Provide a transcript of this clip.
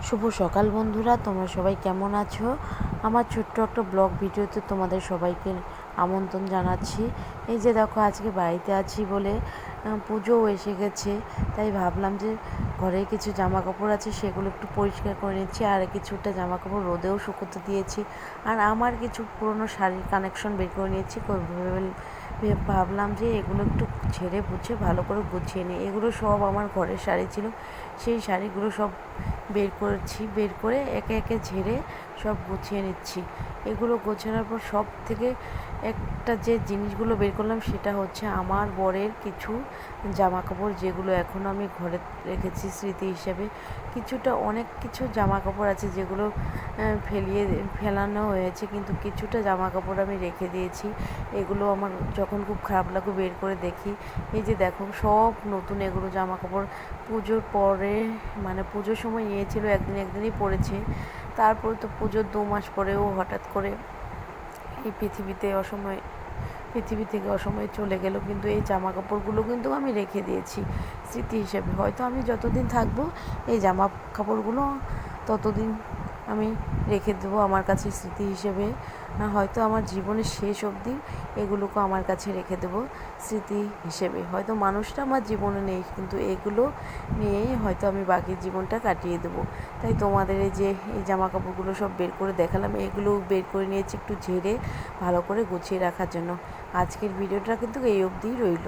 শুভ সকাল বন্ধুরা, তোমরা সবাই কেমন আছো? আমার ছোট্ট একটা ব্লগ ভিডিওতে তোমাদের সবাইকে আমন্ত্রণ জানাচ্ছি। এই যে দেখো, আজকে বাড়িতে আছি বলে পুজোও এসে গেছে, তাই ভাবলাম যে ঘরে কিছু জামা কাপড় আছে সেগুলো একটু পরিষ্কার করে নিচ্ছি, আর কিছুটা জামা কাপড় রোদেও শুকোতে দিয়েছি, আর আমার কিছু পুরনো শাড়ির কানেকশন বের করে নিয়েছি। ভাবলাম যে এগুলো একটু ঝেড়ে বুঝে ভালো করে গুছিয়ে নিই। এগুলো সব আমার ঘরের শাড়ি ছিল, সেই শাড়িগুলো সব বের করে একে একে ঝেড়ে সব গুছিয়ে নিচ্ছি। এগুলো গোছানোর পর সব থেকে একটা যে জিনিসগুলো বের করলাম সেটা হচ্ছে আমার বরের কিছু জামা কাপড়, যেগুলো এখনও আমি ঘরে রেখেছি স্মৃতি হিসেবে। অনেক কিছু জামা কাপড় আছে যেগুলো ফেলানো হয়েছে, কিন্তু কিছুটা জামা কাপড় আমি রেখে দিয়েছি। এগুলো আমার যখন খুব খারাপ লাগে বের করে দেখি। এই যে দেখো, সব নতুন এগুলো জামা কাপড় পুজোর পরে, মানে পুজোর সময় নিয়েছিল, একদিনই পরেছে। তারপরে তো পুজোর 2 মাস পরেও হঠাৎ করে এই পৃথিবী থেকে অসময়ে চলে গেল, কিন্তু এই জামা কাপড়গুলো কিন্তু আমি রেখে দিয়েছি স্মৃতি হিসেবে। হয়তো আমি যতদিন থাকবো এই জামা কাপড়গুলো ততদিন আমি রেখে দেবো আমার কাছে স্মৃতি হিসেবে। হয়তো আমার জীবনের শেষ অবধি এগুলোকে আমার কাছে রেখে দেবো স্মৃতি হিসেবে। হয়তো মানুষটা আমার জীবনে নেই, কিন্তু এগুলো নিয়েই হয়তো আমি বাকি জীবনটা কাটিয়ে দেবো। তাই তোমাদের এই জামা কাপড়গুলো সব বের করে দেখালাম। এগুলো বের করে নিয়েছি একটু ঝেড়ে ভালো করে গুছিয়ে রাখার জন্য। আজকের ভিডিওটা কিন্তু এই অবধিই রইল।